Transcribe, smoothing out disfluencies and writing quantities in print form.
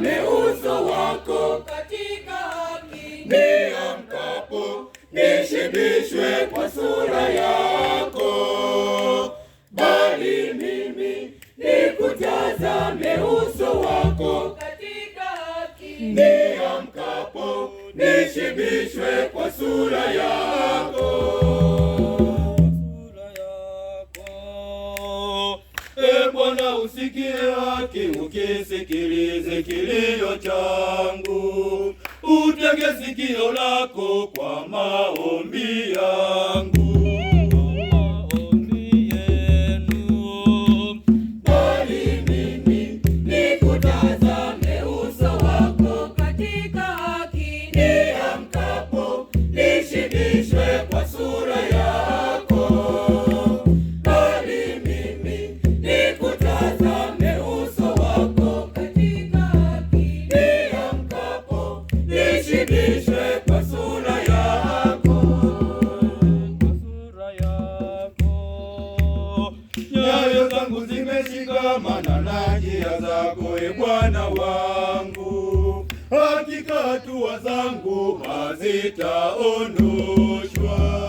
uso wako katika haki, niamkapo nishibishwe kwa sura yako, bali mimi nikutazame uso wako katika haki, niamkapo nishibishwe kwa sura yako. Bwana, usikie haki, ukisikilize kilio changu, utege sikio lako kwa maombi yangu. Bali mimi nikutazame uso wako katika haki, niamkapo nishibishwe kwa sura yako. Bali mimi nikutazame uso wako katika haki, niamkapo nishibishwe kwa sura yako. Nyayo zangu zimeshikamana na njia zako, e Bwana wangu, hakika hatua zangu hazitaondoshwa.